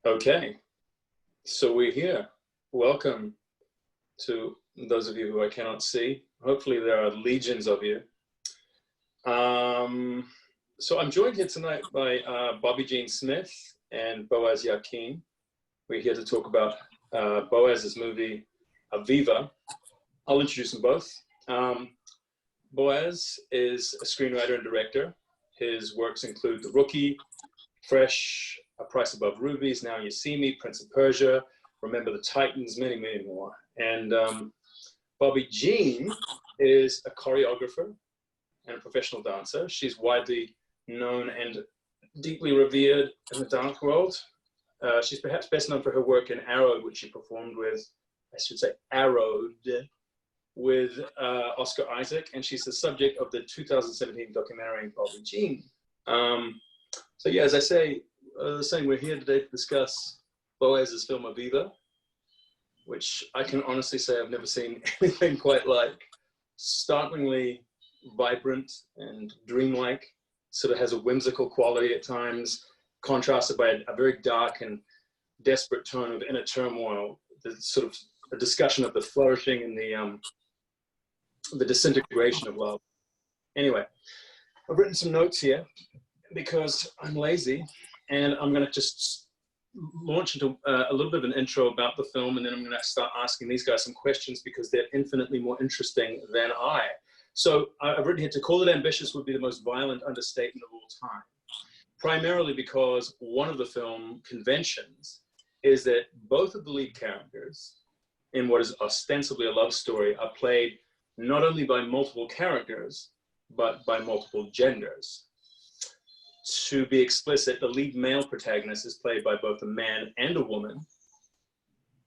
Okay, so we're here. Welcome to those of you who I cannot see. Hopefully there are legions of you. So I'm joined here tonight by Bobbi Jene Smith and Baoz Yakin. We're here to talk about Boaz's movie, Aviva. I'll introduce them both. Baoz is a screenwriter and director. His works include The Rookie, Fresh, A Price Above Rubies, Now You See Me, Prince of Persia, Remember the Titans, many, many more. And Bobbi Jene is a choreographer and a professional dancer. She's widely known and deeply revered in the dance world. She's perhaps best known for her work in Arrowed, which she performed with, I should say Arrowed, with Oscar Isaac, and she's the subject of the 2017 documentary Bobbi Jene. So yeah, as I say, we're here today to discuss Boaz's film Aviva, which I can honestly say I've never seen anything quite like. Startlingly vibrant and dreamlike, sort of has a whimsical quality at times, contrasted by a very dark and desperate tone of inner turmoil. There's sort of a discussion of the flourishing and the disintegration of love. Anyway, I've written some notes here because I'm lazy, and I'm going to just launch into a little bit of an intro about the film, and then I'm going to start asking these guys some questions because they're infinitely more interesting than I. So I've written here, to call it ambitious would be the most violent understatement of all time, primarily because one of the film conventions is that both of the lead characters in what is ostensibly a love story are played not only by multiple characters, but by multiple genders. To be explicit, the lead male protagonist is played by both a man and a woman,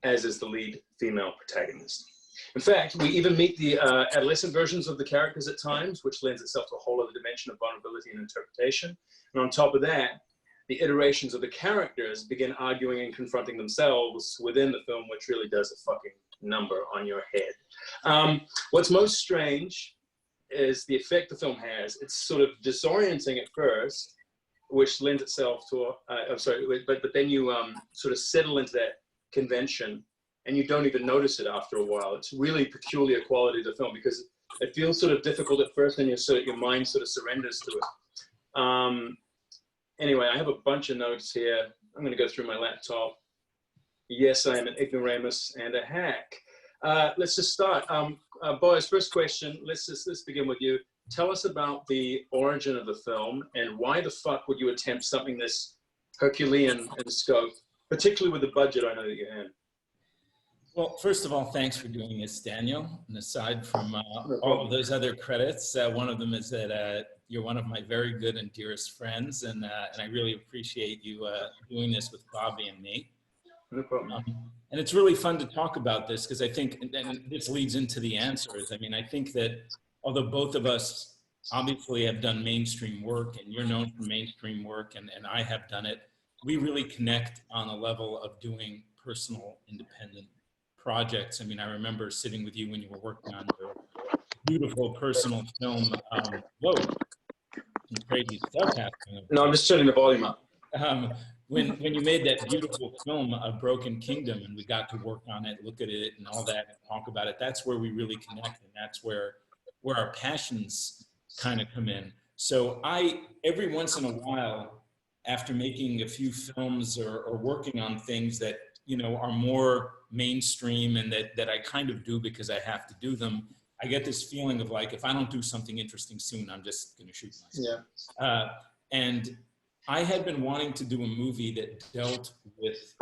as is the lead female protagonist. In fact, we even meet the adolescent versions of the characters at times, which lends itself to a whole other dimension of vulnerability and interpretation. And on top of that, the iterations of the characters begin arguing and confronting themselves within the film, which really does a fucking number on your head. What's most strange is the effect the film has. It's sort of disorienting at first, which lends itself to, but then you sort of settle into that convention and you don't even notice it after a while. It's really peculiar quality of the film because it feels sort of difficult at first and your mind sort of surrenders to it. Anyway, I have a bunch of notes here. I'm gonna go through my laptop. Yes, I am an ignoramus and a hack. Let's just start. Boaz, first question, let's begin with you. Tell us about the origin of the film and why the fuck would you attempt something this Herculean in scope, particularly with the budget I know that you had? Well, first of all, thanks for doing this, Daniel. And aside from all of those other credits, one of them is that you're one of my very good and dearest friends, and I really appreciate you doing this with Bobbi and me. No problem. And it's really fun to talk about this because I think, and this leads into the answers. I mean, I think that although both of us obviously have done mainstream work, and you're known for mainstream work, and I have done it, we really connect on a level of doing personal, independent projects. I mean, I remember sitting with you when you were working on your beautiful personal film. Whoa, some crazy stuff happening. No, I'm just turning the volume up. When you made that beautiful film, A Broken Kingdom, and we got to work on it, look at it and all that, and talk about it, that's where we really connect, and that's where our passions kind of come in. So every once in a while, after making a few films or working on things that, you know, are more mainstream and that I kind of do because I have to do them, I get this feeling of like, if I don't do something interesting soon, I'm just going to shoot myself. Yeah. And I had been wanting to do a movie that dealt with,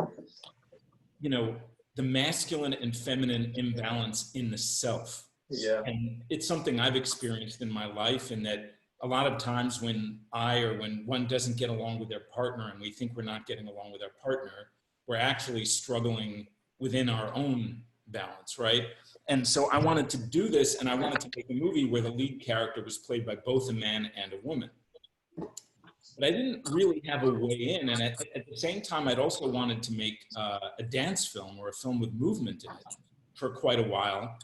you know, the masculine and feminine imbalance in the self. Yeah. And it's something I've experienced in my life, and that a lot of times when when one doesn't get along with their partner and we think we're not getting along with our partner, we're actually struggling within our own balance, right? And so I wanted to do this, and I wanted to make a movie where the lead character was played by both a man and a woman. But I didn't really have a way in, and at the same time, I'd also wanted to make a dance film or a film with movement in it for quite a while.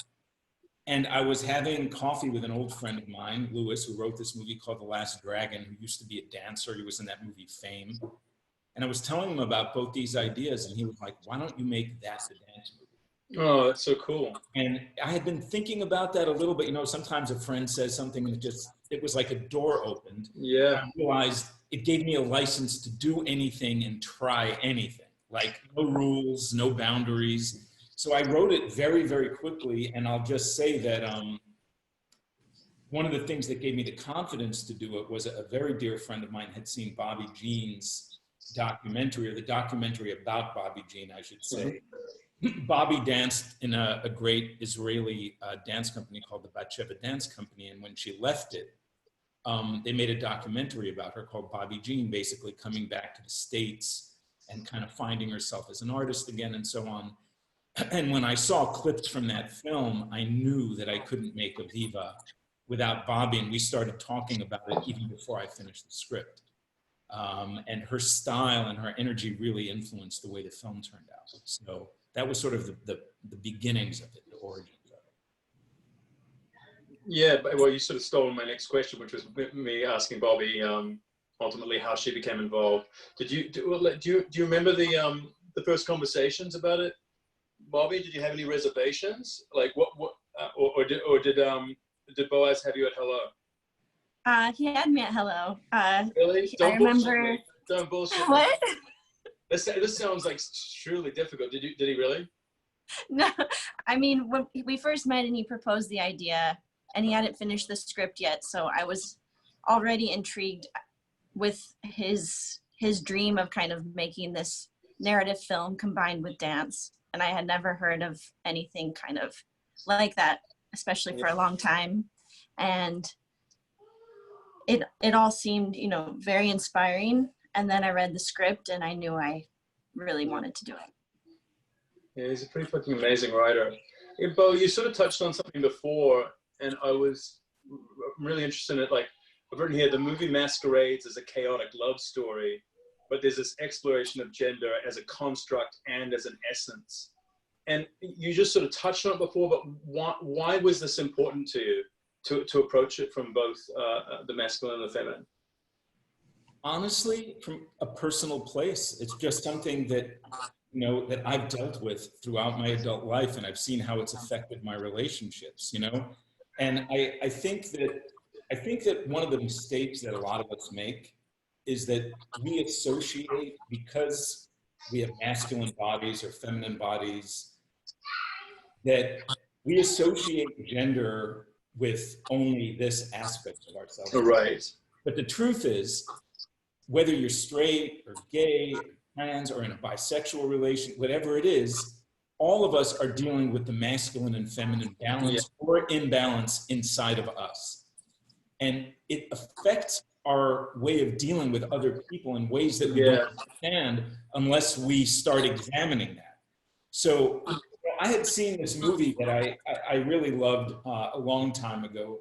And I was having coffee with an old friend of mine, Lewis, who wrote this movie called The Last Dragon, who used to be a dancer. He was in that movie Fame. And I was telling him about both these ideas, and he was like, why don't you make that the dance movie? Oh, that's so cool. And I had been thinking about that a little bit. You know, sometimes a friend says something and it was like a door opened. Yeah. I realized it gave me a license to do anything and try anything, like no rules, no boundaries. So I wrote it very, very quickly. And I'll just say that one of the things that gave me the confidence to do it was a very dear friend of mine had seen Bobbi Jene's documentary, or the documentary about Bobbi Jene, I should say. Bobbi danced in a great Israeli dance company called the Batsheva Dance Company. And when she left it, they made a documentary about her called Bobbi Jene, basically coming back to the States and kind of finding herself as an artist again and so on. And when I saw clips from that film, I knew that I couldn't make Aviva without Bobbi, and we started talking about it even before I finished the script. And her style and her energy really influenced the way the film turned out. So that was sort of the beginnings of it, the origins of it. Yeah, well, you sort of stole my next question, which was me asking Bobbi ultimately how she became involved. Do you remember the first conversations about it, Bobbi? Did you have any reservations? Like or did Baoz have you at hello? He had me at hello. Really? Don't I remember. Don't bullshit. What? This sounds like truly difficult. Did he really? No, I mean, when we first met and he proposed the idea, and he hadn't finished the script yet, so I was already intrigued with his dream of kind of making this narrative film combined with dance, and I had never heard of anything kind of like that, especially for a long time, and it all seemed, you know, very inspiring. And then I read the script and I knew I really wanted to do it. Yeah, he's a pretty fucking amazing writer. Hey, Bo, you sort of touched on something before, and I'm really interested in it. Like, I've written here, the movie masquerades as a chaotic love story, but there's this exploration of gender as a construct and as an essence. And you just sort of touched on it before, but why was this important to you to approach it from both the masculine and the feminine? Honestly, from a personal place, it's just something that, you know, that I've dealt with throughout my adult life, and I've seen how it's affected my relationships, you know? And I think that one of the mistakes that a lot of us make is that we associate, because we have masculine bodies or feminine bodies, that we associate gender with only this aspect of ourselves. Right. But the truth is, whether you're straight or gay, or trans, or in a bisexual relation, whatever it is, all of us are dealing with the masculine and feminine balance or imbalance inside of us. And it affects our way of dealing with other people in ways that we don't understand unless we start examining that. So I had seen this movie that I really loved a long time ago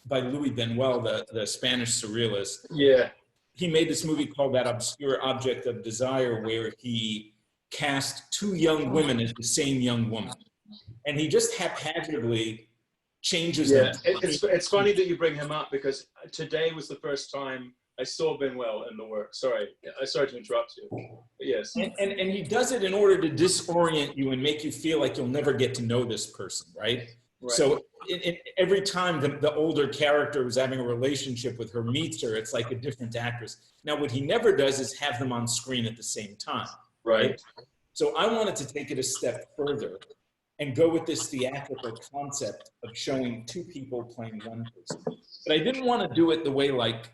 by Luis Buñuel, the Spanish surrealist. Yeah. He made this movie called That Obscure Object of Desire, where he cast two young women as the same young woman. And he just haphazardly changes them. It's funny that you bring him up, because today was the first time I saw Buñuel in the work. Sorry to interrupt you. But yes. And he does it in order to disorient you and make you feel like you'll never get to know this person, right? So every time the older character who's having a relationship with her meets her, it's like a different actress. Now, what he never does is have them on screen at the same time. Right. So I wanted to take it a step further and go with this theatrical concept of showing two people playing one person. But I didn't want to do it the way like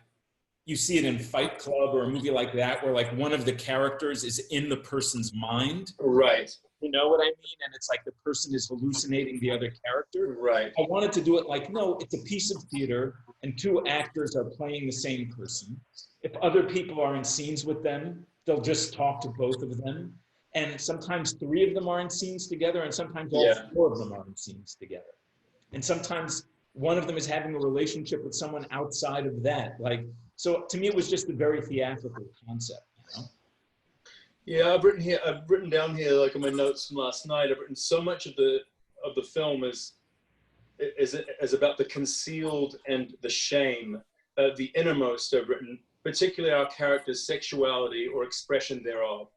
you see it in Fight Club or a movie like that, where like one of the characters is in the person's mind. Right. You know what I mean? And it's like the person is hallucinating the other character. Right. I wanted to do it like, no, it's a piece of theater and two actors are playing the same person. If other people are in scenes with them, they'll just talk to both of them. And sometimes three of them are in scenes together, and sometimes all four of them are in scenes together. And sometimes one of them is having a relationship with someone outside of that. Like, so to me, it was just a very theatrical concept, you know? Yeah, I've written down here, like in my notes from last night, I've written so much of the film is about the concealed and the shame, the innermost. I've written particularly our character's sexuality or expression thereof.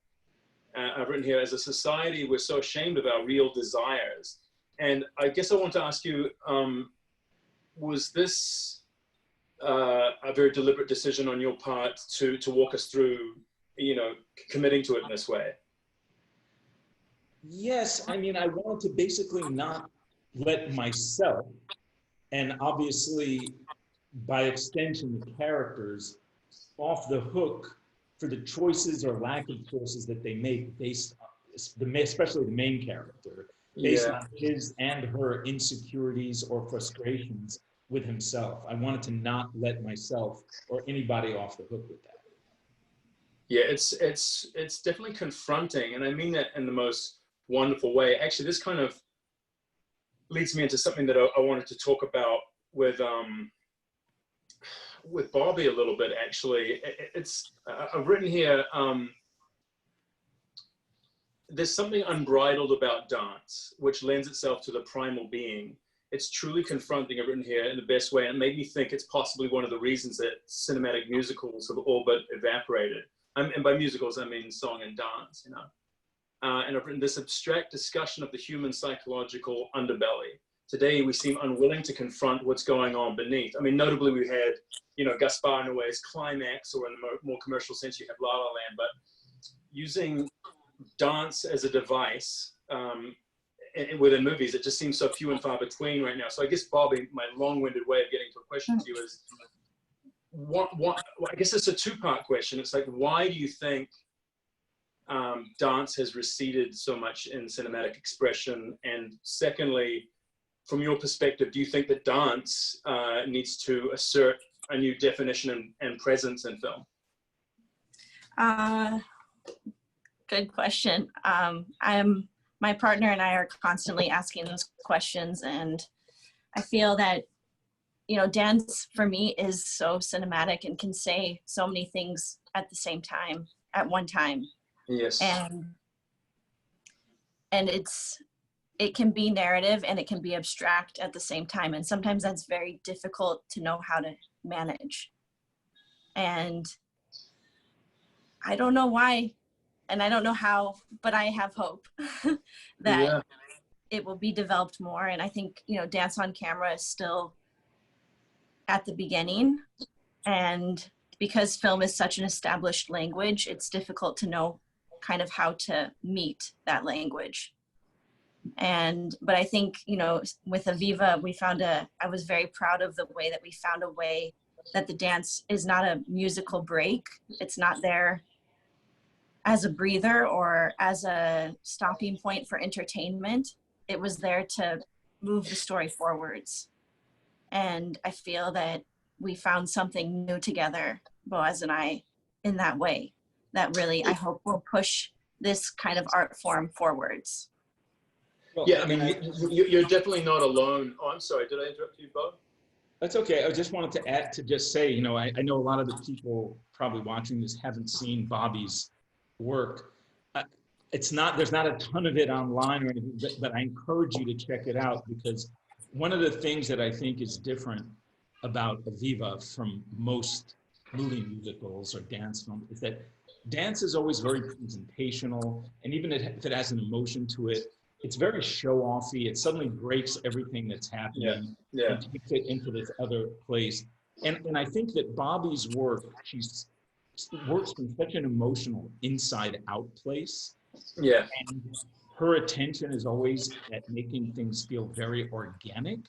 I've written here, as a society, we're so ashamed of our real desires. And I guess I want to ask you, was this a very deliberate decision on your part to walk us through, you know, committing to it in this way? Yes, I mean, I wanted to basically not let myself, and obviously by extension the characters, off the hook for the choices or lack of choices that they make based on, especially the main character, based on his and her insecurities or frustrations with himself. I wanted to not let myself or anybody off the hook with that. Yeah, it's definitely confronting, and I mean that in the most wonderful way. Actually, this kind of leads me into something that I wanted to talk about with Bobbi a little bit. Actually, I've written here. There's something unbridled about dance, which lends itself to the primal being. It's truly confronting. I've written here in the best way, and it made me think it's possibly one of the reasons that cinematic musicals have all but evaporated. And by musicals, I mean song and dance, you know. And I've written this abstract discussion of the human psychological underbelly. Today, we seem unwilling to confront what's going on beneath. I mean, notably, we had, you know, Gaspar Noé's Climax, or in the more commercial sense, you have La La Land, but using dance as a device within movies, it just seems so few and far between right now. So I guess, Bobbi, my long-winded way of getting to a question to you is, I guess it's a two-part question. It's like, why do you think dance has receded so much in cinematic expression? And secondly, from your perspective, do you think that dance needs to assert a new definition and presence in film? Good question. My partner and I are constantly asking those questions, and I feel that, you know, dance for me is so cinematic and can say so many things at the same time, at one time. Yes. And it can be narrative and it can be abstract at the same time. And sometimes that's very difficult to know how to manage. And I don't know why, and I don't know how, but I have hope that it will be developed more. And I think, you know, dance on camera is still at the beginning. And because film is such an established language, it's difficult to know kind of how to meet that language. But I think, you know, with Aviva, I was very proud of the way that we found a way that the dance is not a musical break. It's not there as a breather or as a stopping point for entertainment. It was there to move the story forwards. And I feel that we found something new together, Baoz and I, in that way, that really, I hope, will push this kind of art form forwards. Well, yeah, I mean, you're definitely not alone. Oh, I'm sorry, did I interrupt you, Bob? That's okay. I just wanted to add to just say, you know, I know a lot of the people probably watching this haven't seen Bobbi's work. There's not a ton of it online or anything, but I encourage you to check it out, because one of the things that I think is different about Aviva from most movie musicals or dance films is that dance is always very presentational, and even if it has an emotion to it, it's very show-offy. It suddenly breaks everything that's happening and takes it into this other place. And I think that Bobbi's work, she works from such an emotional inside-out place. Yeah. And her attention is always at making things feel very organic.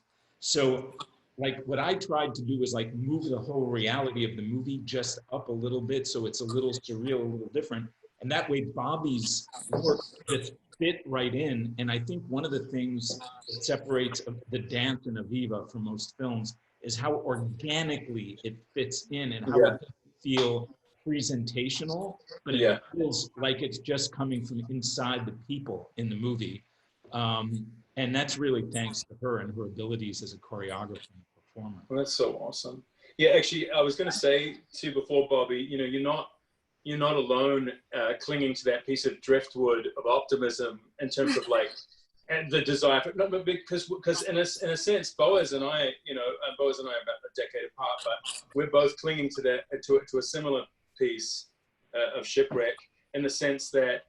So, like, what I tried to do was like move the whole reality of the movie just up a little bit, so it's a little surreal, a little different. And that way Bobbi's work just fit right in. And I think one of the things that separates the dance in Aviva from most films is how organically it fits in and how it doesn't feel presentational, but it feels like it's just coming from inside the people in the movie. And that's really thanks to her and her abilities as a choreographer and performer. Well, that's so awesome. Yeah, actually, I was going to say to you before, Bobbi, you know, you're not alone clinging to that piece of driftwood of optimism in terms of like and the desire for, no, but because in a sense, Boaz and I, you know, Boaz and I are about a decade apart, but we're both clinging to that, to a similar piece of Shipwreck, in the sense that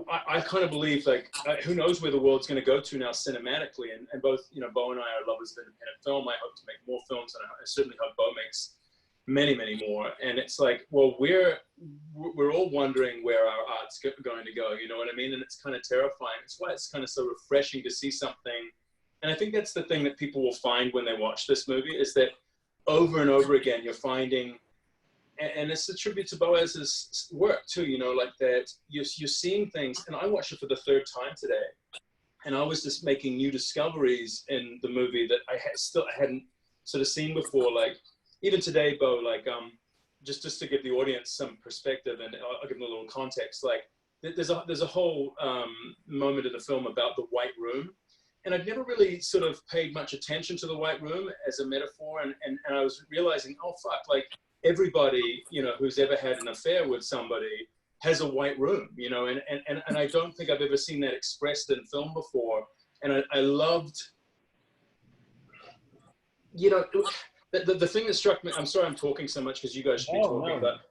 I kind of believe, like, who knows where the world's going to go to now cinematically, and both, you know, Bo and I are lovers of independent film. I hope to make more films, and I certainly hope Bo makes many, many more. And it's like, well, we're all wondering where our art's going to go, you know what I mean? And it's kind of terrifying. It's why it's kind of so refreshing to see something. And I think that's the thing that people will find when they watch this movie, is that over and over again, you're finding, and it's a tribute to Boaz's work too, you know, like that you're seeing things. And I watched it for the third time today, and I was just making new discoveries in the movie that I hadn't sort of seen before. Like, even today, Bo, like, just to give the audience some perspective, and I'll give them a little context, like, there's a whole moment in the film about the White Room, and I'd never really sort of paid much attention to the White Room as a metaphor, and I was realizing, oh fuck, like, everybody, you know, who's ever had an affair with somebody has a white room, you know, and I don't think I've ever seen that expressed in film before, and I loved, you know. The thing that struck me, I'm sorry I'm talking so much because you guys should be talking, but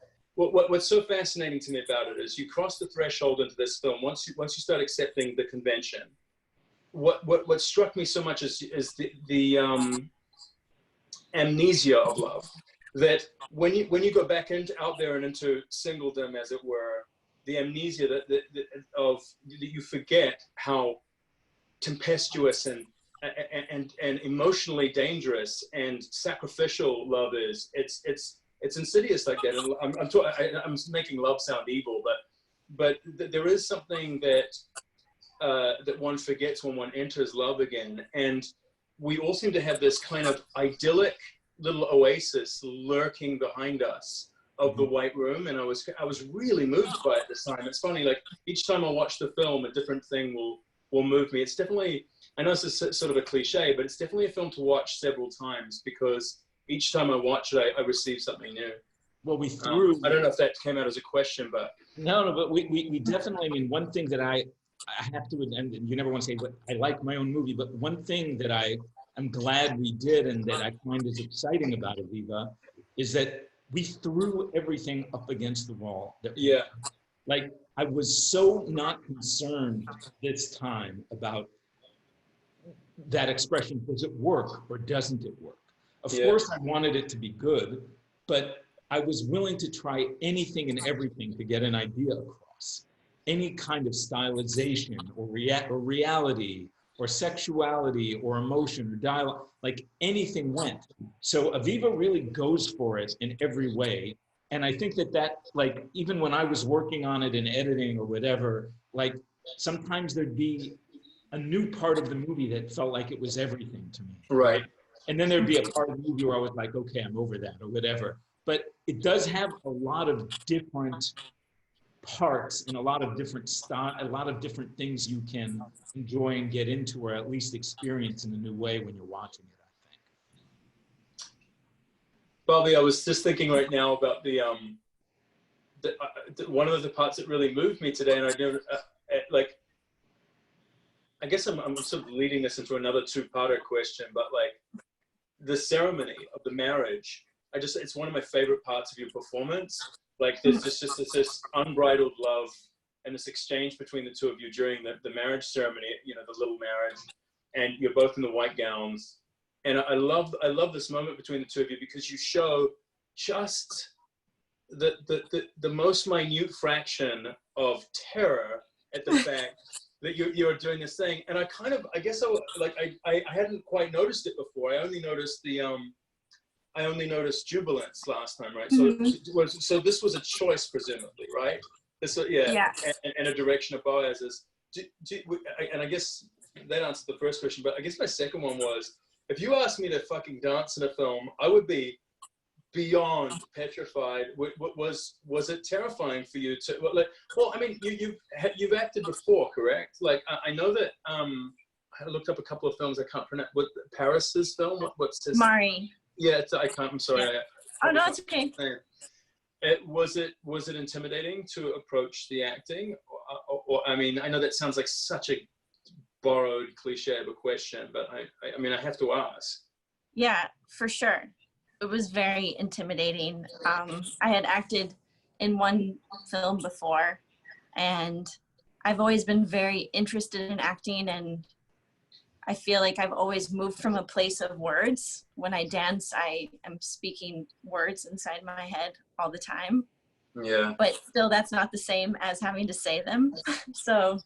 what's so fascinating to me about it is you cross the threshold into this film, once you start accepting the convention. What struck me so much is the amnesia of love. That when you go back out there and into singledom, as it were, the amnesia that you forget how tempestuous and emotionally dangerous and sacrificial love is. It's insidious like that. And I'm making love sound evil, but there is something that one forgets when one enters love again. And we all seem to have this kind of idyllic little oasis lurking behind us of the White Room, and I was really moved by it this time. It's funny, like, each time I watch the film, a different thing will move me. It's definitely, I know this is sort of a cliche, but it's definitely a film to watch several times, because each time I watch it, I receive something new. Well, we threw. I don't know if that came out as a question, but No, but we definitely. I mean, one thing that I have to, and you never want to say, but I like my own movie, but one thing that I'm glad we did, and that I find is exciting about Aviva, is that we threw everything up against the wall. Like, I was so not concerned this time about that expression. Does it work or doesn't it work? Of course, I wanted it to be good, but I was willing to try anything and everything to get an idea across. Any kind of stylization or reality or sexuality or emotion or dialogue, like, anything went. So Aviva really goes for it in every way. And I think that like, even when I was working on it in editing or whatever, like, sometimes there'd be a new part of the movie that felt like it was everything to me. Right. And then there'd be a part of the movie where I was like, okay, I'm over that or whatever. But it does have a lot of different parts and a lot of different a lot of different things you can enjoy and get into, or at least experience in a new way when you're watching it, I think. Bobbi, I was just thinking right now about the one of the parts that really moved me today, and I know, like, I guess I'm sort of leading this into another two-parter question, but like, the ceremony of the marriage, it's one of my favorite parts of your performance. Like, there's just this unbridled love and this exchange between the two of you during the marriage ceremony, you know, the little marriage, and you're both in the white gowns. And I love this moment between the two of you, because you show just the most minute fraction of terror at the fact that you're doing this thing. And I guess I hadn't quite noticed it before. I only noticed jubilance last time, right? So this was a choice, presumably, right? And a direction of Boaz's. And I guess that answered the first question, but I guess my second one was, if you asked me to fucking dance in a film, I would be beyond petrified. Was it terrifying for you to? Well, I mean, you've acted before, correct? Like, I know that. I looked up a couple of films I can't pronounce. What Paris's film? What's his? Mari. Yeah, I can't. I'm sorry. Yeah. Oh no, it's okay. Was it intimidating to approach the acting? Or I mean, I know that sounds like such a borrowed cliche of a question, but I mean, I have to ask. Yeah, for sure. It was very intimidating. I had acted in one film before, and I've always been very interested in acting, and I feel like I've always moved from a place of words. When I dance, I am speaking words inside my head all the time. Yeah. But still, that's not the same as having to say them. So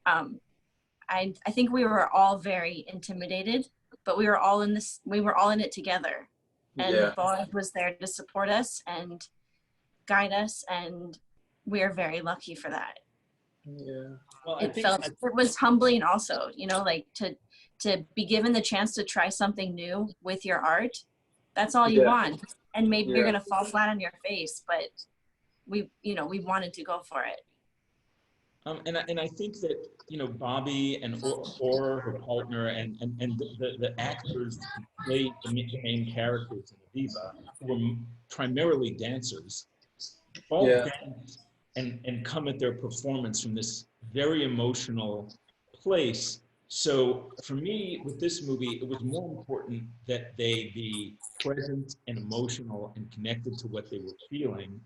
I think we were all very intimidated, but we were all in this, we were all in it together. And Yeah. Baoz was there to support us and guide us, and we are very lucky for that. Yeah. Well, It was humbling also, you know, like to be given the chance to try something new with your art. That's all you want. And maybe you're gonna fall flat on your face, but we wanted to go for it. And I think that, you know, Bobbi and or her partner and the actors who played the main characters in Aviva, who were primarily dancers, all dance and come at their performance from this very emotional place. So for me, with this movie, it was more important that they be present and emotional and connected to what they were feeling,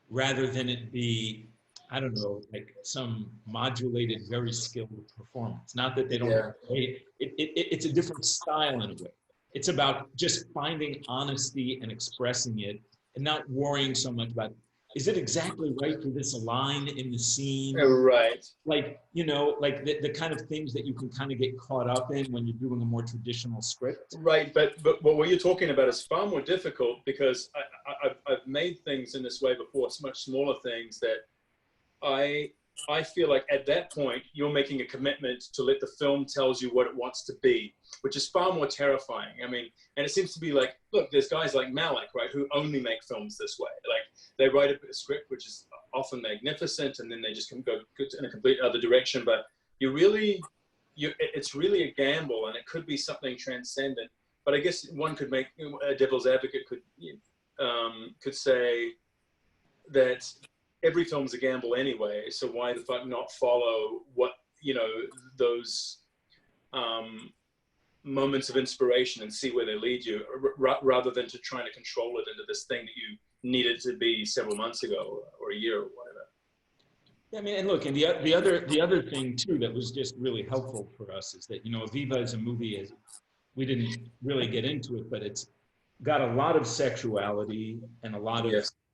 rather than it be, I don't know, like some modulated, very skilled performance. Not that they don't, it's a different style in a way. It's about just finding honesty and expressing it and not worrying so much about, is it exactly right for this line in the scene? Right. Like, you know, like the kind of things that you can kind of get caught up in when you're doing a more traditional script. Right, but what you're talking about is far more difficult, because I've made things in this way before, much smaller things, that I feel like at that point, you're making a commitment to let the film tells you what it wants to be, which is far more terrifying. I mean, and it seems to be like, look, there's guys like Malik, right, who only make films this way. Like, they write a script which is often magnificent, and then they just can go in a complete other direction. But it's really a gamble, and it could be something transcendent. But I guess one could make, a devil's advocate could say that every film's a gamble anyway, so why the fuck not follow what, you know, those moments of inspiration and see where they lead you, rather than to trying to control it into this thing that you needed to be several months ago or a year or whatever. Yeah, I mean, and look, and the other thing too that was just really helpful for us is that, you know, Aviva is a movie, as we didn't really get into it, but it's got a lot of sexuality and a lot of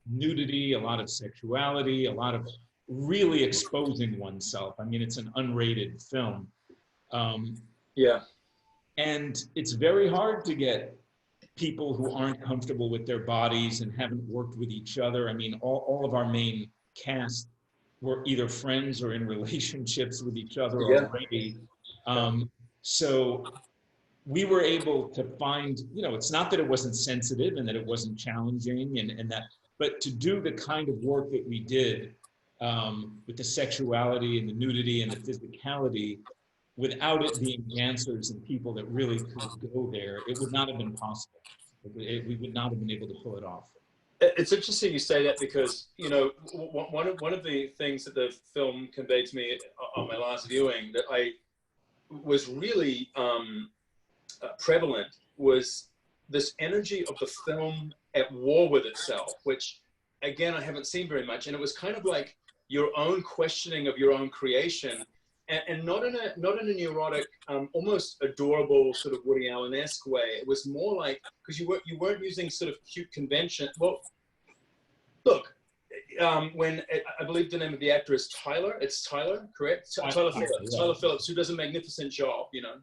nudity, a lot of sexuality, a lot of really exposing oneself. I mean, it's an unrated film. And it's very hard to get people who aren't comfortable with their bodies and haven't worked with each other. I mean, all of our main cast were either friends or in relationships with each other already. So we were able to find, you know, it's not that it wasn't sensitive and that it wasn't challenging and that, but to do the kind of work that we did with the sexuality and the nudity and the physicality, without it being dancers and people that really could go there, it would not have been possible. We would not have been able to pull it off. It's interesting you say that, because, you know, one of the things that the film conveyed to me on my last viewing that I was really prevalent was this energy of the film at war with itself, which again I haven't seen very much, and it was kind of like your own questioning of your own creation, and not in a neurotic, almost adorable sort of Woody Allen-esque way. It was more like, because you weren't using sort of cute convention. Well, look, when I believe the name of the actor is Tyler. It's Tyler, correct? Tyler Phillips. Tyler Phillips, who does a magnificent job, you know,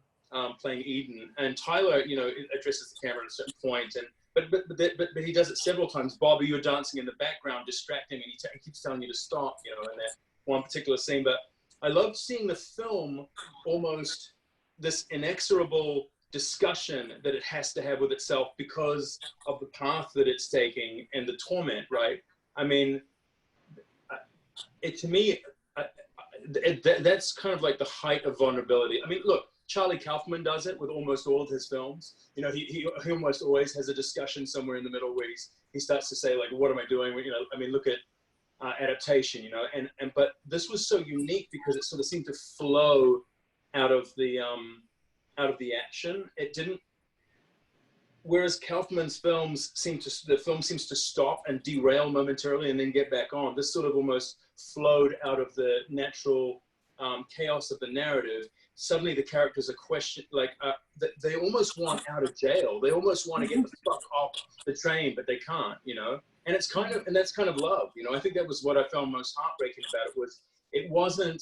playing Eden. And Tyler, you know, addresses the camera at a certain point, and but he does it several times. Bobby, you're dancing in the background, distracting, and he keeps telling you to stop, you know, in that one particular scene. But I loved seeing the film almost this inexorable discussion that it has to have with itself because of the path that it's taking and the torment, right? I mean, to me, that's kind of like the height of vulnerability. I mean, look, Charlie Kaufman does it with almost all of his films. You know, he almost always has a discussion somewhere in the middle where he starts to say, like, what am I doing? You know, I mean, look at adaptation, you know, but this was so unique because it sort of seemed to flow out of the action. It didn't. Whereas Kaufman's films the film seems to stop and derail momentarily and then get back on. This sort of almost flowed out of the natural chaos of the narrative. Suddenly the characters are questioned, like they almost want out of jail. They almost want to get the fuck off the train, but they can't, you know? And it's kind of, and that's kind of love, you know? I think that was what I found most heartbreaking about it, was it wasn't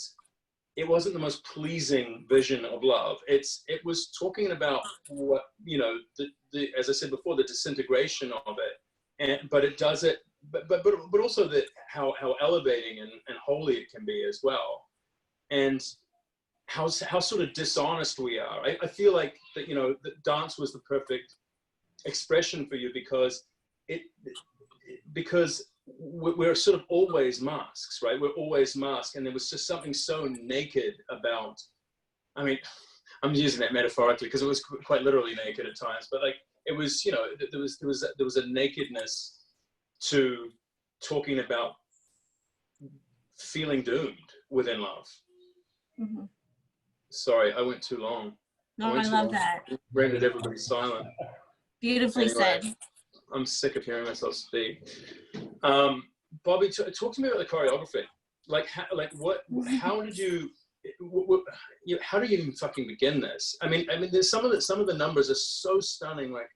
the most pleasing vision of love. It was talking about what, you know, as I said before, the disintegration of it, but it does it, but also how elevating and holy it can be as well, and how sort of dishonest we are. I feel like that, you know, that dance was the perfect expression for you because we're sort of always masks, right? We're always masked, and there was just something so naked about, I mean, I'm using that metaphorically because it was quite literally naked at times, but like, it was, you know, there was a nakedness to talking about feeling doomed within love. Mm-hmm. Sorry, I went too long. No, I love that. Rendered everybody silent. Beautifully said. I'm sick of hearing myself speak. Bobbi, talk to me about the choreography. Like, how did you, how do you even fucking begin this? I mean, there's some of the numbers are so stunning. Like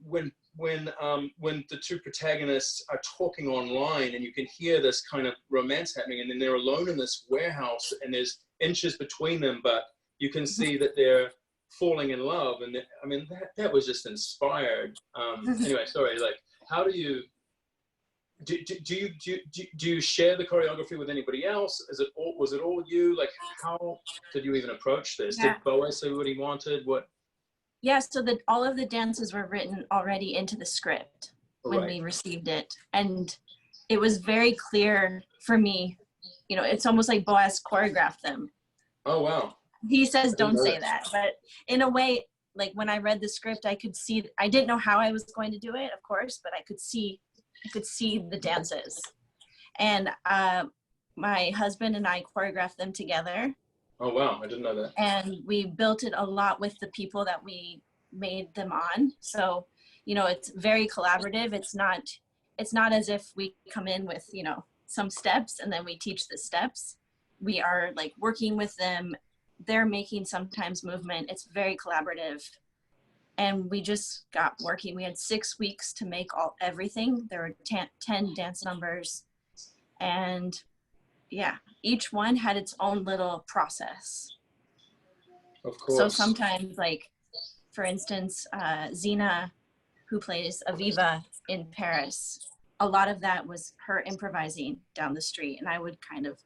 when the two protagonists are talking online and you can hear this kind of romance happening, and then they're alone in this warehouse and there's inches between them, but you can see that they're falling in love. And I mean, that was just inspired. Anyway, sorry, like, how do you share the choreography with anybody else? Was it all you? Like, how did you even approach this? Yeah. Did Baoz say what he wanted? What? Yeah, so all of the dances were written already into the script when we received it. And it was very clear for me, you know, it's almost like Baoz choreographed them. Oh, wow. He says, don't say that. But in a way, like when I read the script, I could see, I didn't know how I was going to do it, of course, but I could see the dances. And my husband and I choreographed them together. Oh, wow. I didn't know that. And we built it a lot with the people that we made them on. So, you know, it's very collaborative. It's not as if we come in with, you know, some steps and then we teach the steps. We are like working with them. They're making sometimes movement. It's very collaborative. And we just got working. We had 6 weeks to make everything. There were 10 dance numbers. And yeah, each one had its own little process. Of course. So sometimes, like, for instance, Zina, who plays Aviva in Paris, a lot of that was her improvising down the street. And I would kind of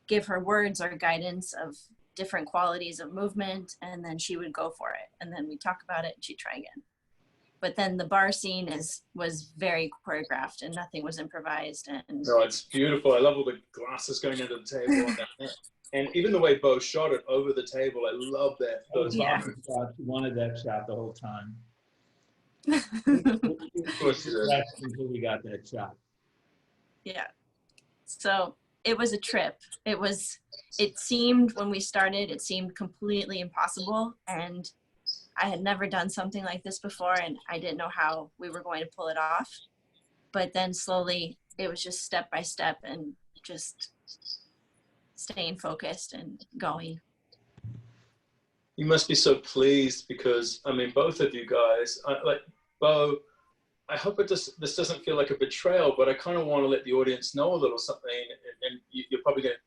give her words or guidance of different qualities of movement, and then she would go for it. And then we talk about it and she'd try again. But then the bar scene was very choreographed and nothing was improvised. And no, it's beautiful. I love all the glasses going under the table. And even the way Bo shot it over the table, I love that. Yeah. She wanted that shot the whole time. Of course she did. Until we got that shot. Yeah. So it was a trip. It seemed, when we started, it seemed completely impossible. And I had never done something like this before, and I didn't know how we were going to pull it off. But then slowly, it was just step by step and just staying focused and going. You must be so pleased because, I mean, both of you guys, like Bo, I hope this doesn't feel like a betrayal, but I kind of want to let the audience know a little something, and you're probably going to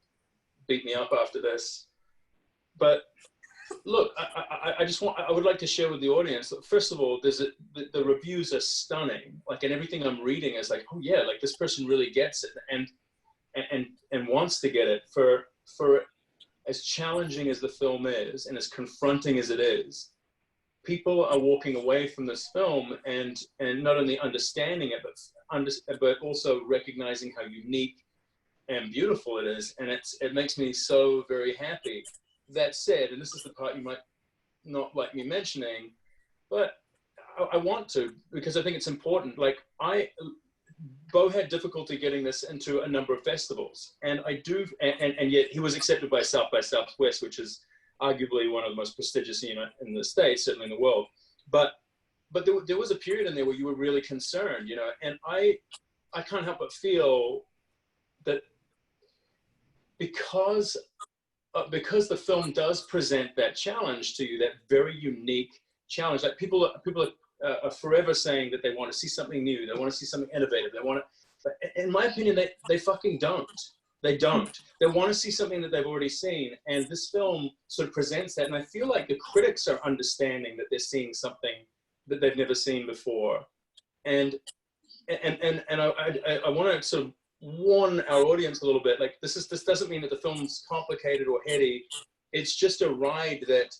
beat me up after this. But look, I would like to share with the audience that, first of all, the reviews are stunning. Like, and everything I'm reading is like, oh yeah, like this person really gets it and wants to get it. For as challenging as the film is and as confronting as it is, people are walking away from this film and not only understanding it, but also recognizing how unique and beautiful it is. And it makes me so very happy. That said, and this is the part you might not like me mentioning, but I want to, because I think it's important. Like, Bo had difficulty getting this into a number of festivals, and and yet he was accepted by South by Southwest, which is arguably one of the most prestigious in the States, certainly in the world. But there was a period in there where you were really concerned, and I can't help but feel that because the film does present that challenge to you, that very unique challenge, like people are forever saying that they want to see something new, they want to see something innovative, but in my opinion, they fucking don't. They don't. They want to see something that they've already seen, and this film sort of presents that. And I feel like the critics are understanding that they're seeing something that they've never seen before. And I want to sort of warn our audience a little bit. Like this doesn't mean that the film's complicated or heady. It's just a ride that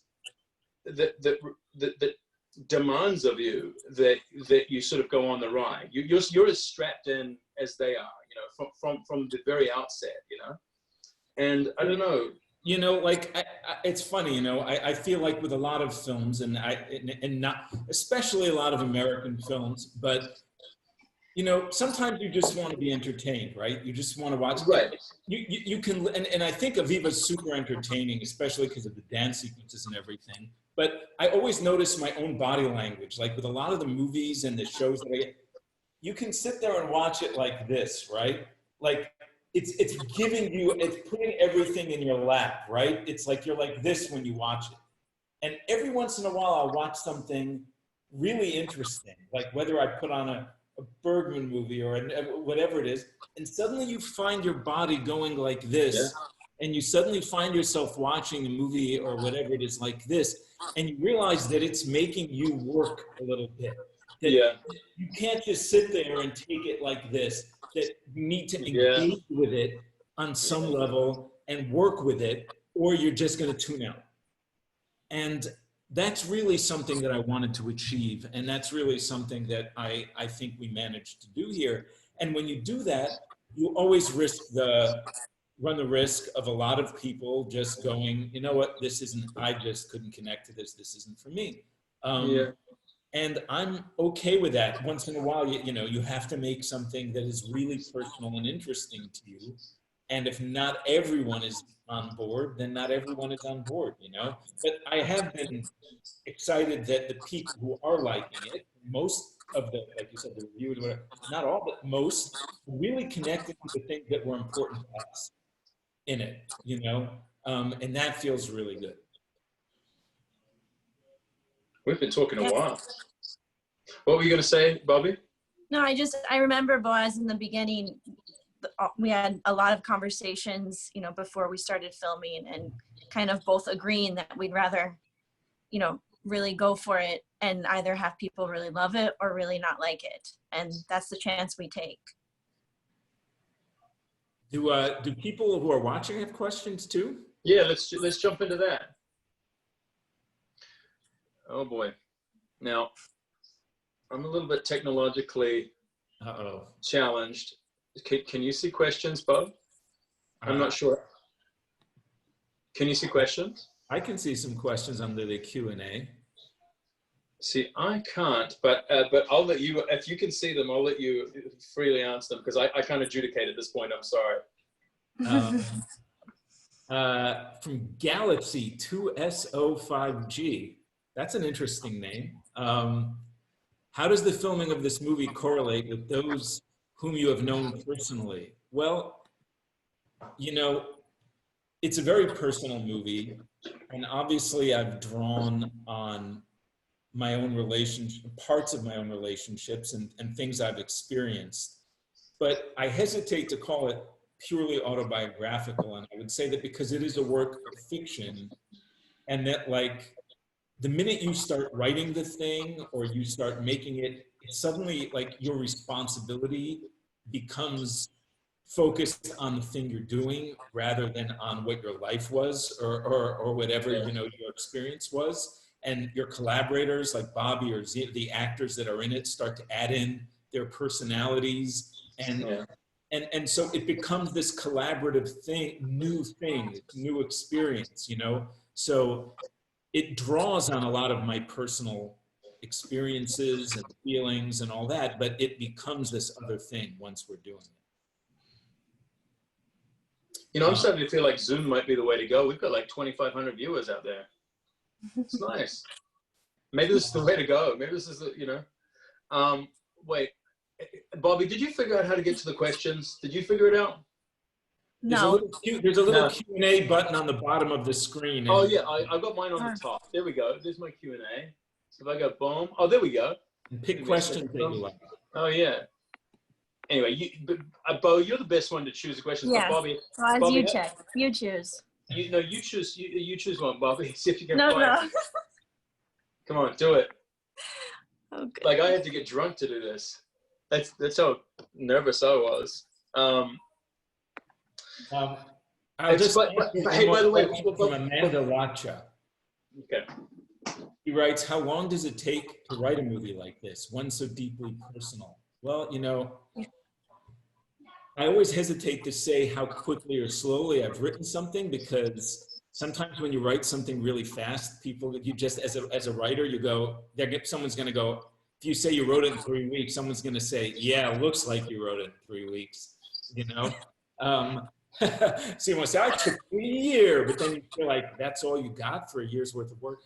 demands of you that you sort of go on the ride. You're as strapped in as they are, from the very outset, And I don't know. It's funny, I feel like with a lot of films, and not especially a lot of American films, but sometimes you just want to be entertained, right? You just want to watch. Right. You can, and I think Aviva's super entertaining, especially because of the dance sequences and everything. But I always notice my own body language, like with a lot of the movies and the shows that I get. You can sit there and watch it like this, right? Like it's giving you, it's putting everything in your lap, right? It's like you're like this when you watch it. And every once in a while, I'll watch something really interesting, like whether I put on a Bergman movie or whatever it is, and suddenly you find your body going like this, and you suddenly find yourself watching a movie or whatever it is like this, and you realize that it's making you work a little bit. That you can't just sit there and take it like this, that you need to engage with it on some level and work with it, or you're just going to tune out. And that's really something that I wanted to achieve. And that's really something that I think we managed to do here. And when you do that, you always run the risk of a lot of people just going, you know what, this isn't, I just couldn't connect to this. This isn't for me. And I'm okay with that. Once in a while, you have to make something that is really personal and interesting to you. And if not everyone is on board, then not everyone is on board, But I have been excited that the people who are liking it, most of the, like you said, the reviewers, whatever, not all, but most, really connected to the things that were important to us in it, and that feels really good. We've been talking a while. What were you going to say, Bobbi? No, I remember, Boaz, in the beginning, we had a lot of conversations, before we started filming, and kind of both agreeing that we'd rather, really go for it and either have people really love it or really not like it. And that's the chance we take. Do people who are watching have questions too? Yeah, let's jump into that. Oh boy. Now, I'm a little bit technologically challenged. Can you see questions, Bob? I'm not sure. Can you see questions? I can see some questions under the Q&A. See, I can't, but I'll let you, if you can see them, I'll let you freely answer them, because I can't adjudicate at this point, I'm sorry. From Galaxy 2SO5G, that's an interesting name. How does the filming of this movie correlate with those whom you have known personally? Well, it's a very personal movie, and obviously I've drawn on my own relationship, parts of my own relationships and things I've experienced. But I hesitate to call it purely autobiographical, and I would say that because it is a work of fiction, and that like the minute you start writing the thing or you start making it, suddenly like your responsibility becomes focused on the thing you're doing rather than on what your life was or whatever your experience was. And your collaborators like Bobbi or the actors that are in it start to add in their personalities, and so it becomes this collaborative thing, new experience, So it draws on a lot of my personal experiences and feelings and all that, but it becomes this other thing once we're doing it. You know, I'm starting to feel like Zoom might be the way to go. We've got like 2,500 viewers out there. It's nice. Maybe this is the way to go. Maybe this is the, you know. Wait, Bobbi, did you figure out how to get to the questions? Did you figure it out? No. There's a little Q&A button on the bottom of the screen. Oh yeah, I've got mine on the top. There we go. There's my Q&A. So if I go boom, oh, there we go. And pick questions that you like. Oh yeah. Anyway, Bo, you're the best one to choose a question. Yeah. Bobbi, Well, Bobbi, you check. You choose. You choose. You choose one, Bobbi. See if you can No, find no. it. Come on, do it. Okay. Like I had to get drunk to do this. That's how nervous I was. I'll just hey, by the way, from Amanda Lacha. Okay. He writes, how long does it take to write a movie like this, one so deeply personal? Well, you know, I always hesitate to say how quickly or slowly I've written something, because sometimes when you write something really fast, people, you just, as a writer, you go, someone's going to go, if you say you wrote it in 3 weeks, someone's going to say, yeah, it looks like you wrote it in 3 weeks, you know? So you want to say, I took a year, but then you feel like that's all you got for a year's worth of work.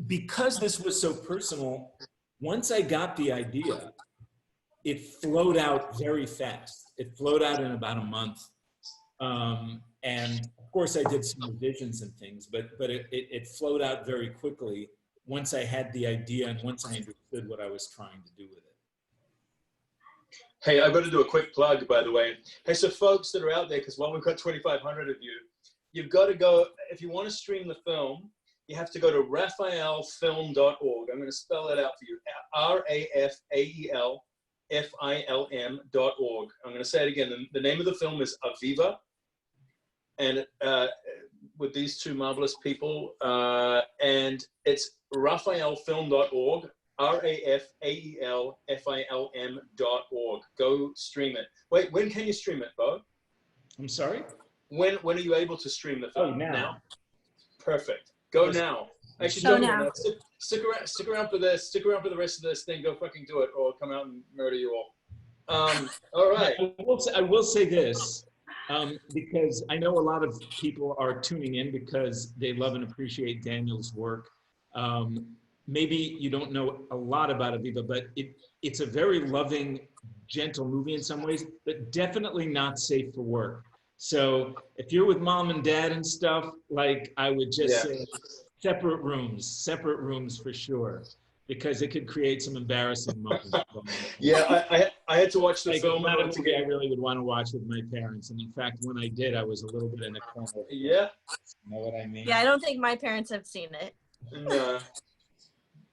Because this was so personal, once I got the idea, it flowed out very fast. It flowed out in about a month. And of course I did some revisions and things, but it flowed out very quickly once I had the idea and once I understood what I was trying to do with it. Hey, I've got to do a quick plug, by the way. Hey, so folks that are out there, because while we've got 2,500 of you, you've got to go, if you want to stream the film, you have to go to rafaelfilm.org. I'm going to spell it out for you. RAFAELFILM.org. I'm going to say it again. The name of the film is Aviva. And with these two marvelous people, and it's rafaelfilm.org, RAFAELFILM.org. Go stream it. Wait, when can you stream it, Bo? I'm sorry? When are you able to stream the film? Oh, now. Perfect. Go now. Actually, Go don't now. stick around for this. Stick around for the rest of this thing. Go fucking do it, or I'll come out and murder you all. All right. I will say this, because I know a lot of people are tuning in because they love and appreciate Daniel's work. Maybe you don't know a lot about Aviva, but it's a very loving, gentle movie in some ways, but definitely not safe for work. So if you're with mom and dad and stuff, like I would just say separate rooms for sure, because it could create some embarrassing moments. Yeah, I had to watch the film. Not a movie I really would want to watch with my parents. And in fact, when I did, I was a little bit in a corner. Yeah. You know what I mean? Yeah, I don't think my parents have seen it. No.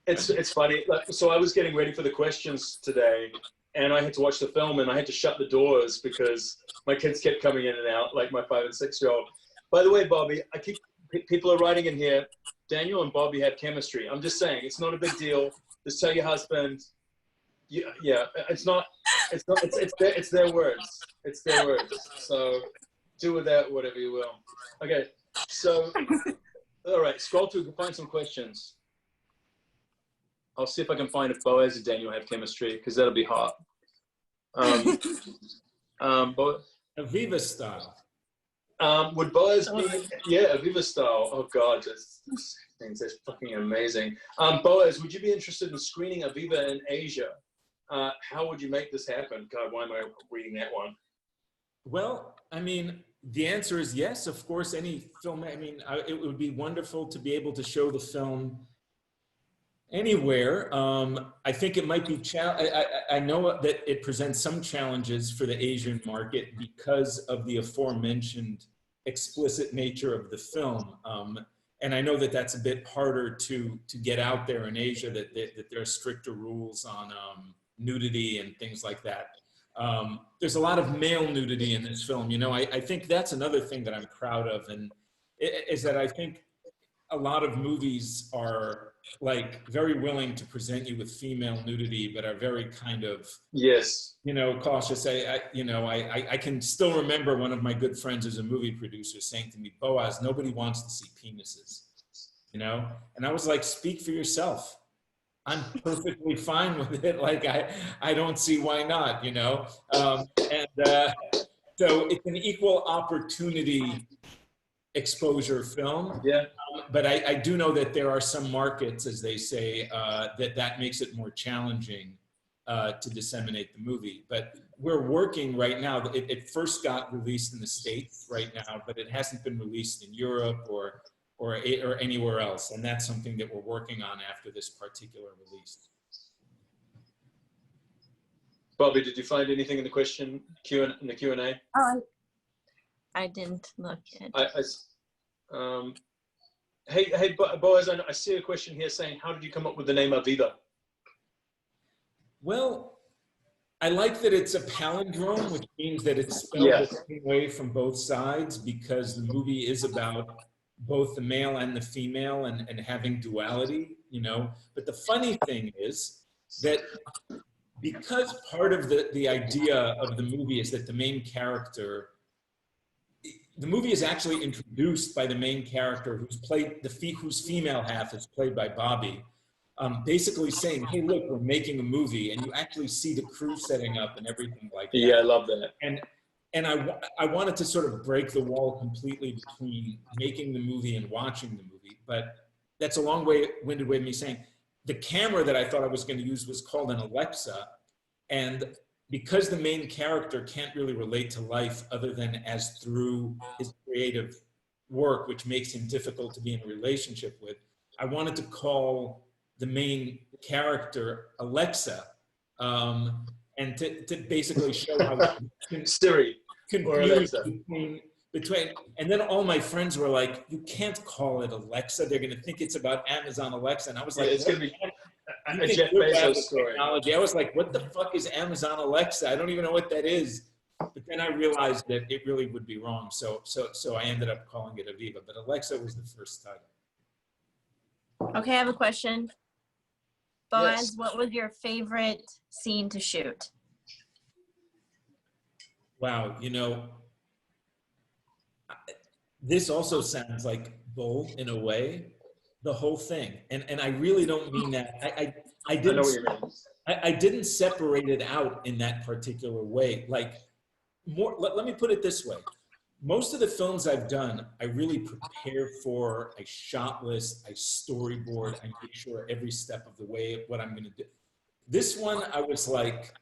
It's funny. So I was getting ready for the questions today, and I had to watch the film, and I had to shut the doors because my kids kept coming in and out, like my 5- and 6-year-old. By the way, Bobbi, people are writing in here, Daniel and Bobbi have chemistry. I'm just saying, it's not a big deal. Just tell your husband. Yeah, it's their words. It's their words. So do with that whatever you will. Okay, so, all right, scroll through and find some questions. I'll see if I can find if Boaz and Daniel have chemistry, because that'll be hot. Aviva style. Would Boaz be, Aviva style. Oh God, this thing's fucking amazing. Boaz, would you be interested in screening Aviva in Asia? How would you make this happen? God, why am I reading that one? Well, I mean, the answer is yes, of course. Any film, I mean, it would be wonderful to be able to show the film anywhere. I think it might be, I know that it presents some challenges for the Asian market because of the aforementioned explicit nature of the film. And I know that that's a bit harder to get out there in Asia, that there are stricter rules on nudity and things like that. There's a lot of male nudity in this film. You know, I think that's another thing that I'm proud of, and is that I think a lot of movies are like very willing to present you with female nudity, but are very kind of, you know, cautious. I can still remember one of my good friends who's a movie producer saying to me, Boaz, nobody wants to see penises, you know? And I was like, speak for yourself. I'm perfectly fine with it. Like, I don't see why not, you know? So it's an equal opportunity exposure film. Yeah. But I do know that there are some markets, as they say, that makes it more challenging to disseminate the movie. But we're working right now. It first got released in the States right now, but it hasn't been released in Europe or anywhere else. And that's something that we're working on after this particular release. Bobbi, did you find anything in the question in the Q&A? Oh, I didn't look at. Hey, Boaz, I see a question here saying, how did you come up with the name Aviva? Well, I like that it's a palindrome, which means that it's spelled the same way from both sides, because the movie is about both the male and the female and having duality, you know. But the funny thing is that because part of the idea of the movie is that the main character, the movie is actually introduced by the main character who's played, whose female half is played by Bobbi, basically saying, hey, look, we're making a movie, and you actually see the crew setting up and everything like that. Yeah, I love that. And I wanted to sort of break the wall completely between making the movie and watching the movie, but that's a long-winded way of me saying, the camera that I thought I was going to use was called an Alexa, and because the main character can't really relate to life other than as through his creative work, which makes him difficult to be in a relationship with, I wanted to call the main character Alexa, and to basically show how Siri or Alexa. Between, and then all my friends were like, you can't call it Alexa. They're going to think it's about Amazon Alexa. And I was like, it's going to be a Jeff Bezos story. Technology. I was like, what the fuck is Amazon Alexa? I don't even know what that is. But then I realized that it really would be wrong. So I ended up calling it Aviva, but Alexa was the first title. Okay, I have a question. Boaz, Yes. what was your favorite scene to shoot? Wow, you know, this also sounds like bull in a way, the whole thing. And I really don't mean that. I didn't know what you mean. I didn't separate it out in that particular way. Like more, let me put it this way. Most of the films I've done, I really prepare for, I shot list, I storyboard, I make sure every step of the way what I'm gonna do. This one, I was like,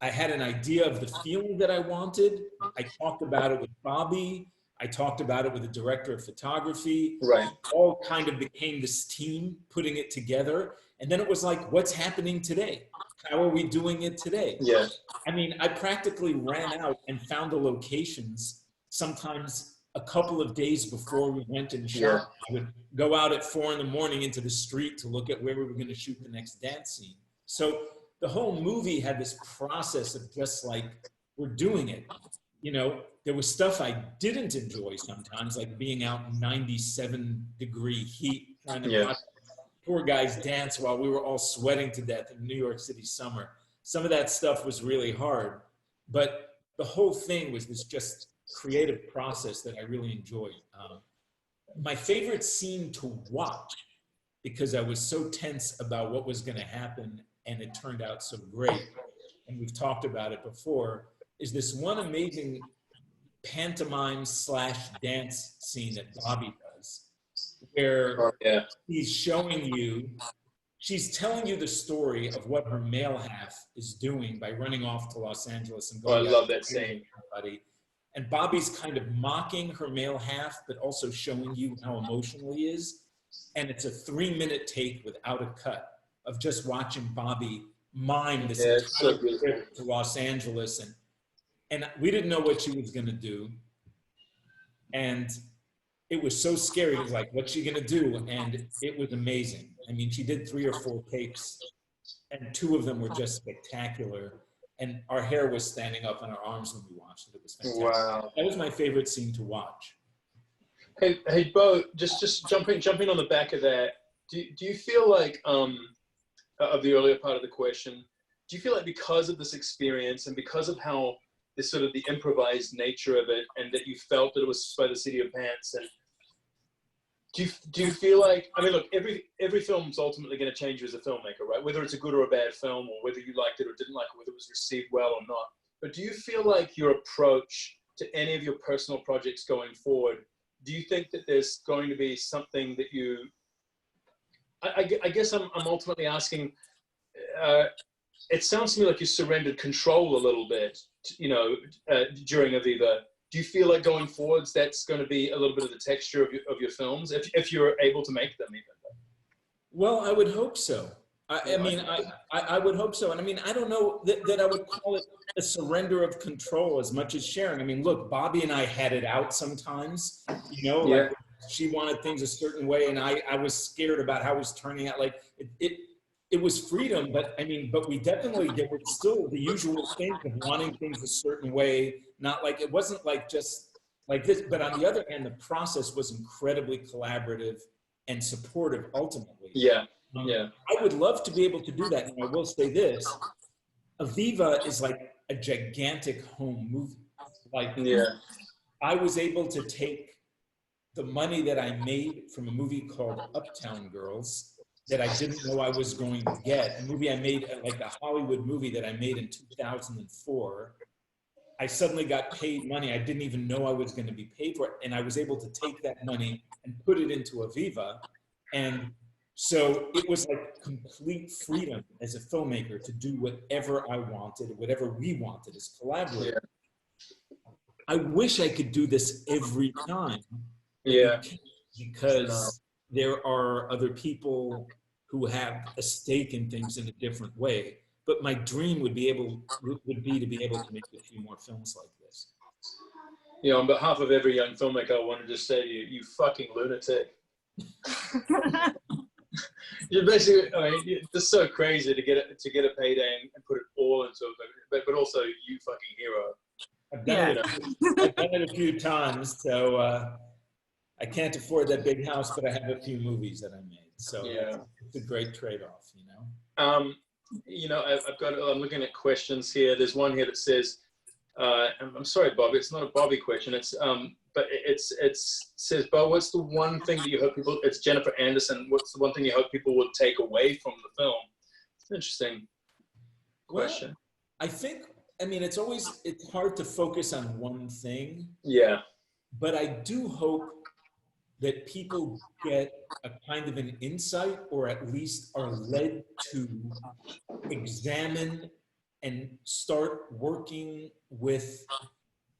I had an idea of the feeling that I wanted. I talked about it with Bobbi. I talked about it with the director of photography. Right. All kind of became this team putting it together. And then it was like, what's happening today? How are we doing it today? Yeah. I mean, I practically ran out and found the locations sometimes a couple of days before we went and shot. Yeah. I would go out at 4 in the morning into the street to look at where we were going to shoot the next dance scene. So the whole movie had this process of just like, we're doing it. You know, there was stuff I didn't enjoy sometimes, like being out in 97-degree heat, trying to watch poor guys dance while we were all sweating to death in New York City summer. Some of that stuff was really hard, but the whole thing was this just creative process that I really enjoyed. My favorite scene to watch, because I was so tense about what was going to happen and it turned out so great, and we've talked about it before, is this one amazing pantomime / dance scene that Bobbi does, where he's showing you, she's telling you the story of what her male half is doing by running off to Los Angeles and going. I love that scene. And Bobbi's kind of mocking her male half, but also showing you how emotional he is. And it's a 3-minute take without a cut of just watching Bobbi mime this entire trip to Los Angeles. And we didn't know what she was going to do. And it was so scary. It was like, what's she going to do? And it was amazing. I mean, she did 3 or 4 takes, and 2 of them were just spectacular. And our hair was standing up on our arms when we watched it. It was fantastic. Wow. That was my favorite scene to watch. Hey, Bo, just jumping on the back of that, do you feel like, of the earlier part of the question, do you feel like because of this experience and because of how this sort of the improvised nature of it, and that you felt that it was by the seat of your pants, and do you feel like, I mean, look, every film's ultimately going to change you as a filmmaker, right? Whether it's a good or a bad film, or whether you liked it or didn't like it, whether it was received well or not. But do you feel like your approach to any of your personal projects going forward, do you think that there's going to be something that you, I guess I'm ultimately asking, it sounds to me like you surrendered control a little bit, you know, during Aviva. Do you feel like going forwards, that's going to be a little bit of the texture of your films, if you're able to make them even? Well, I would hope so. I mean, I would hope so. And I mean, I don't know that I would call it a surrender of control as much as sharing. I mean, look, Bobbi and I had it out sometimes, you know, like she wanted things a certain way and I was scared about how it was turning out. Like it was freedom, but I mean, but we definitely, there were still the usual things of wanting things a certain way, not like, it wasn't like just like this, but on the other hand, the process was incredibly collaborative and supportive ultimately. Yeah. I would love to be able to do that. And I will say this, Aviva is like a gigantic home movie. Like, I was able to take the money that I made from a movie called Uptown Girls that I didn't know I was going to get, a movie I made, like a Hollywood movie that I made in 2004. I suddenly got paid money. I didn't even know I was going to be paid for it. And I was able to take that money and put it into Aviva. And so it was like complete freedom as a filmmaker to do whatever I wanted, whatever we wanted as collaborators. I wish I could do this every time. Because there are other people who have a stake in things in a different way. But my dream would be to be able to make a few more films like this. Yeah, on behalf of every young filmmaker, I wanted to say to you, you fucking lunatic. You're basically, I mean, it's so crazy to get a payday and put it all into it, but also you fucking hero. I've done it a few times, so I can't afford that big house, but I have a few movies that I made. So it's a great trade-off, you know? You know, I'm looking at questions here. There's one here that says, I'm sorry, Bobbi, it's not a Bobbi question. It's, but it says, Bo, what's the one thing that you hope people, it's Jennifer Anderson, what's the one thing you hope people would take away from the film? It's an interesting question. Well, I think, I mean, it's hard to focus on one thing. Yeah. But I do hope that people get a kind of an insight, or at least are led to examine and start working with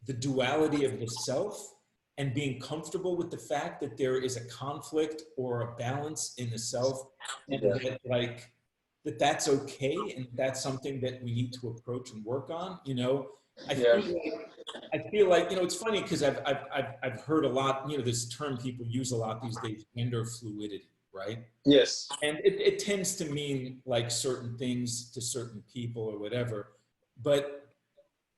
the duality of the self and being comfortable with the fact that there is a conflict or a balance in the self, and that, like, that's okay, and that's something that we need to approach and work on, you know? I feel like, you know, it's funny because I've heard a lot, you know, this term people use a lot these days, gender fluidity, right? Yes. And it tends to mean like certain things to certain people or whatever, but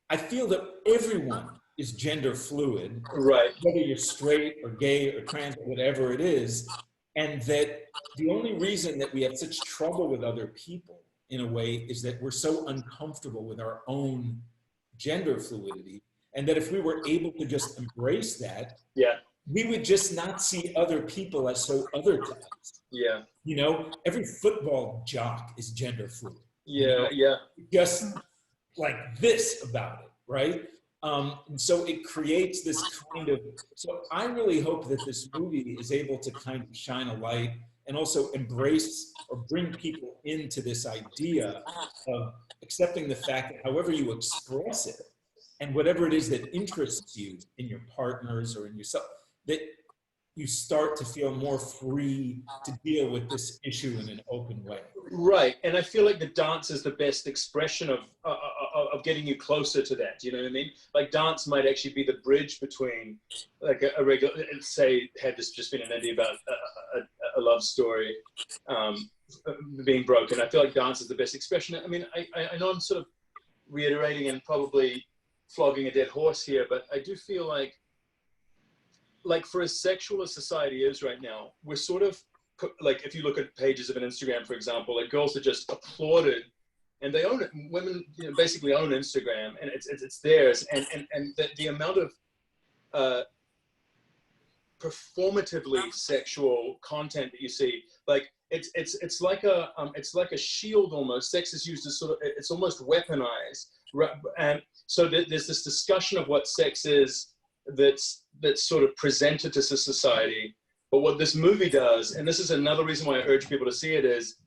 I feel that everyone is gender fluid, right? Whether you're straight or gay or trans or whatever it is, and that the only reason that we have such trouble with other people in a way is that we're so uncomfortable with our own gender fluidity, and that if we were able to just embrace that, we would just not see other people as so other types. Yeah. You know, every football jock is gender fluid. Yeah, you know? Just like this about it, right? And so it creates this kind of, so I really hope that this movie is able to kind of shine a light and also embrace or bring people into this idea of accepting the fact that however you express it and whatever it is that interests you in your partners or in yourself, that you start to feel more free to deal with this issue in an open way. Right, and I feel like the dance is the best expression of getting you closer to that, you know what I mean? Like dance might actually be the bridge between like a regular, say, had this just been an idea about a love story being broken. I feel like dance is the best expression. I mean, I know I'm sort of reiterating and probably flogging a dead horse here, but I do feel like for as sexual as society is right now, we're sort of, like if you look at pages of an Instagram, for example, like girls are just applauded and they own it. Women, you know, basically own Instagram and it's theirs. And the amount of performatively sexual content that you see, like it's like a shield almost. Sex is used as sort of, it's almost weaponized. And so there's this discussion of what sex is that's sort of presented to society. But what this movie does, and this is another reason why I urge people to see it, is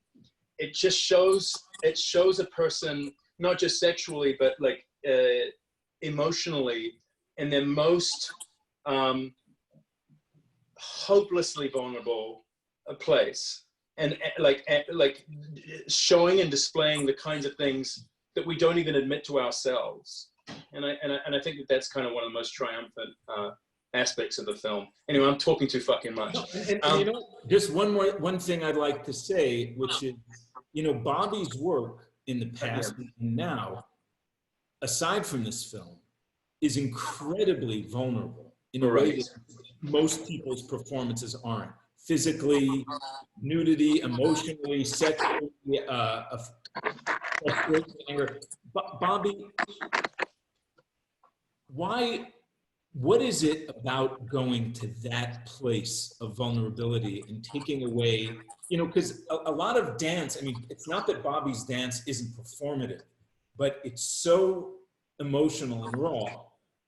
it just shows a person, not just sexually, but like emotionally, in their most hopelessly vulnerable place, and like showing and displaying the kinds of things that we don't even admit to ourselves. And I think that's kind of one of the most triumphant aspects of the film. Anyway, I'm talking too fucking much. And you know, just one thing I'd like to say, which is, you know, Bobbi's work in the past and now, aside from this film, is incredibly vulnerable in a way that most people's performances aren't. Physically, nudity, emotionally, sexually, anger. Bobbi, what is it about going to that place of vulnerability and taking away, you know, because a lot of dance, I mean, it's not that Bobbi's dance isn't performative, but it's so emotional and raw.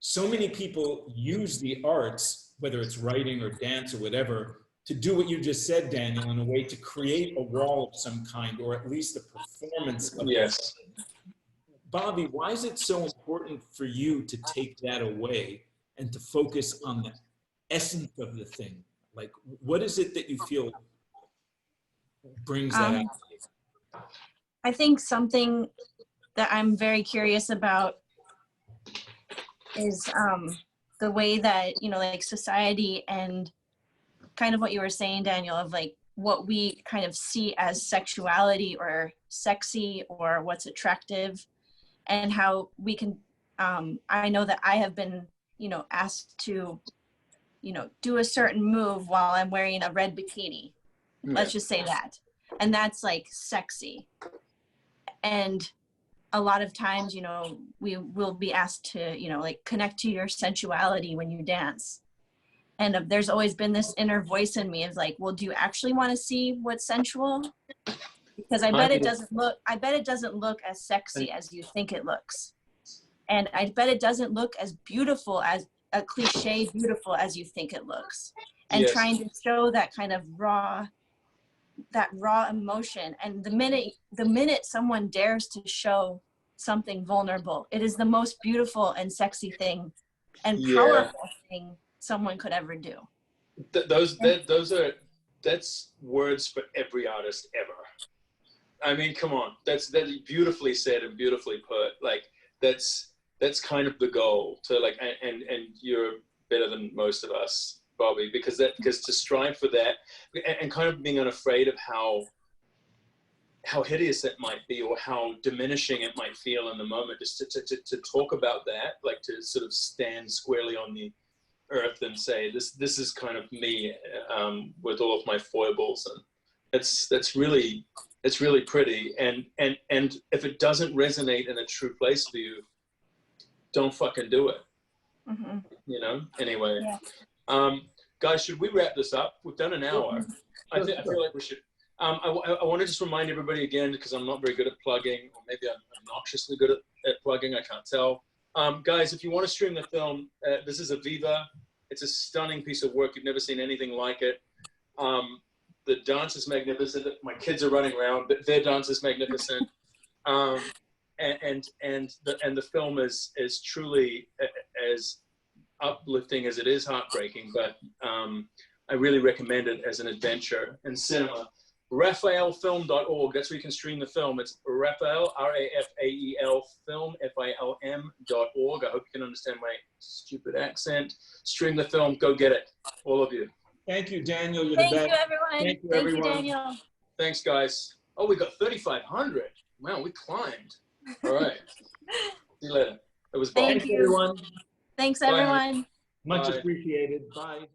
So many people use the arts, whether it's writing or dance or whatever, to do what you just said, Daniel, in a way to create a wall of some kind, or at least a performance of it. Bobbi, why is it so important for you to take that away and to focus on the essence of the thing? Like, what is it that you feel brings that out? I think something that I'm very curious about is the way that, you know, like society and kind of what you were saying, Daniel, of like what we kind of see as sexuality or sexy or what's attractive, and how we can, I know that I have been, you know, asked to, you know, do a certain move while I'm wearing a red bikini. Let's just say that. And that's like sexy. And a lot of times, you know, we will be asked to, you know, like connect to your sensuality when you dance. And there's always been this inner voice in me of like, well, do you actually want to see what's sensual? Because I bet it doesn't look as sexy as you think it looks. And I bet it doesn't look as beautiful, as a cliche beautiful as you think it looks. And trying to show that kind of raw emotion. And the minute someone dares to show something vulnerable, it is the most beautiful and sexy thing and powerful thing someone could ever do. That's words for every artist ever. I mean, come on, that's beautifully said and beautifully put. Like that's kind of the goal to like, and you're better than most of us, Bobbi, because to strive for that and kind of being unafraid of how hideous it might be or how diminishing it might feel in the moment, just to talk about that, like to sort of stand squarely on the earth and say this is kind of me with all of my foibles, and it's really pretty, and if it doesn't resonate in a true place for you, don't fucking do it. You know, anyway. Guys, should we wrap this up? We've done an hour. I feel like we should. I want to just remind everybody again, because I'm not very good at plugging, or maybe I'm obnoxiously good at plugging, I can't tell. Guys, if you want to stream the film, this is Aviva. It's a stunning piece of work. You've never seen anything like it. The dance is magnificent. My kids are running around, but their dance is magnificent. And the film is truly as uplifting as it is heartbreaking, but I really recommend it as an adventure in cinema. RafaelFilm.org, that's where you can stream the film. It's Rafael, R-A-F-A-E-L, film, F-I-L-M.org. I hope you can understand my stupid accent. Stream the film, go get it, all of you. Thank you, Daniel. You're Thank the best. you, everyone. Thank you, everyone. Thank you, Daniel. Thanks, guys. Oh, we got 3,500. Wow, we climbed. All right. See you later. It was Bob. Thank you, everyone. Thanks, everyone. Much appreciated. Bye.